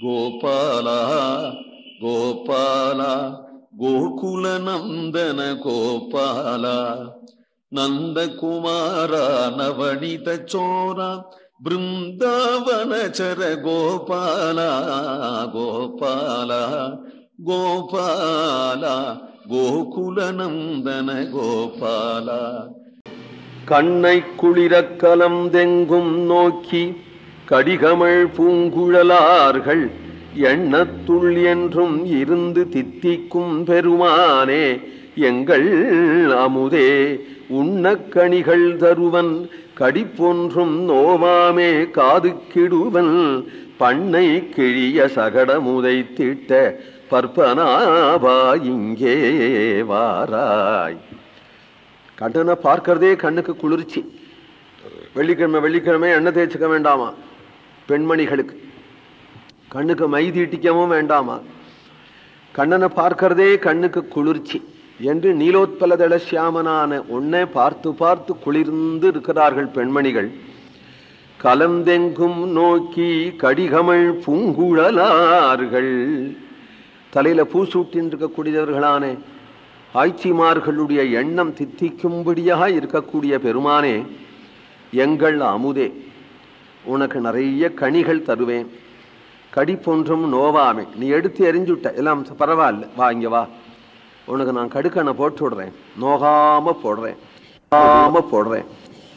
கோபாலா கோபாலா கோகுல நந்தன கோபாலா நந்தகுமாரா நவனித சோரா பிருந்தாவனச்சர கோபாலா கோபாலா கோபாலா கோகுல நந்தன கோபாலா. கண்ணை குளிரக் கலந்தெங்கும் நோக்கி கடிகமழ் பூங்குழலார்கள் எண்ணத்துள் என்றும் இருந்து தித்திக்கும் பெருமானே எங்கள் அமுதே உண்ணக்கணிகள் தருவன் கடிப்பொன்றும் நோவாமே காது கிடுவன் பண்ணை கிழிய சகடமுதை திட்ட பற்பனாபா இங்கே வாராய். கண்ணனை பார்க்கறதே கண்ணுக்கு குளிர்ச்சி. வெள்ளிக்கிழமை வெள்ளிக்கிழமை எண்ணெய் தேய்ச்சிக்க வேண்டாமா? பெண்மணிகளுக்கு கண்ணுக்கு மை தீட்டிக்கவும் வேண்டாமா? கண்ணனை பார்க்கறதே கண்ணுக்கு குளிர்ச்சி என்று நீலோத்பலதள சியாமனான உன்னை பார்த்து பார்த்து குளிர்ந்து இருக்கிறார்கள் பெண்மணிகள். கலந்தெங்கும் நோக்கி கடிகமழ் பூங்குழலார்கள், தலையில பூ சூட்டின் இருக்கக்கூடியவர்களான ஆய்ச்சிமார்களுடைய எண்ணம் தித்திக்கும்படியாக இருக்கக்கூடிய பெருமானே எங்கள் அமுதே, உனக்கு நிறைய கனிகள் தருவேன், கடிப்பொன்றும் நோவாமே. நீ எடுத்து எரிஞ்சுட்ட எல்லாம் பரவாயில்ல, வா இங்க வா, உனக்கு நான் கடுக்கனை போட்டு விடுறேன், நோகாம போடுறேன்.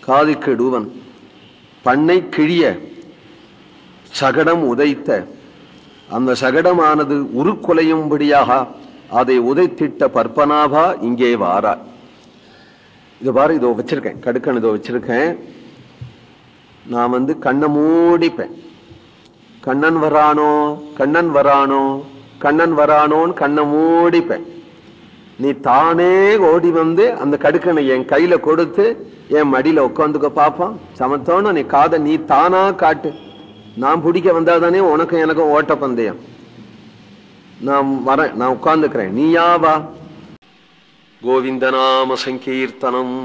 காது கெடுவன் பண்ணை கிழிய சகடம் உதைத்த, அந்த சகடமானது உருக்குலையும்படியாக அதை உதைத்திட்ட பற்பனாபா இங்கே வாரா. இது பாரு, இதோ வச்சிருக்கேன், கடுக்கன் இதோ வச்சிருக்கேன். நான் கண்ணை மூடிப்பேன். கண்ணன் வரானோ கண்ணன் வரானோன்னு கண்ணை மூடிப்பேன். நீ தானே ஓடி வந்து அந்த கடுக்கனை என் கையில கொடுத்து என் மடியில உட்காந்துக்க பாப்பான். சமத்தோன்னு நீ காதை நீ தானா காட்டு. நான் பிடிக்க வந்தாதானே உனக்கும் எனக்கும் ஓட்ட பந்தயம். நான் வரேன், நான் உட்கார்ந்துக்கிறேன், நீயா வா. கோவிந்த நாம சங்கீர்த்தனம்.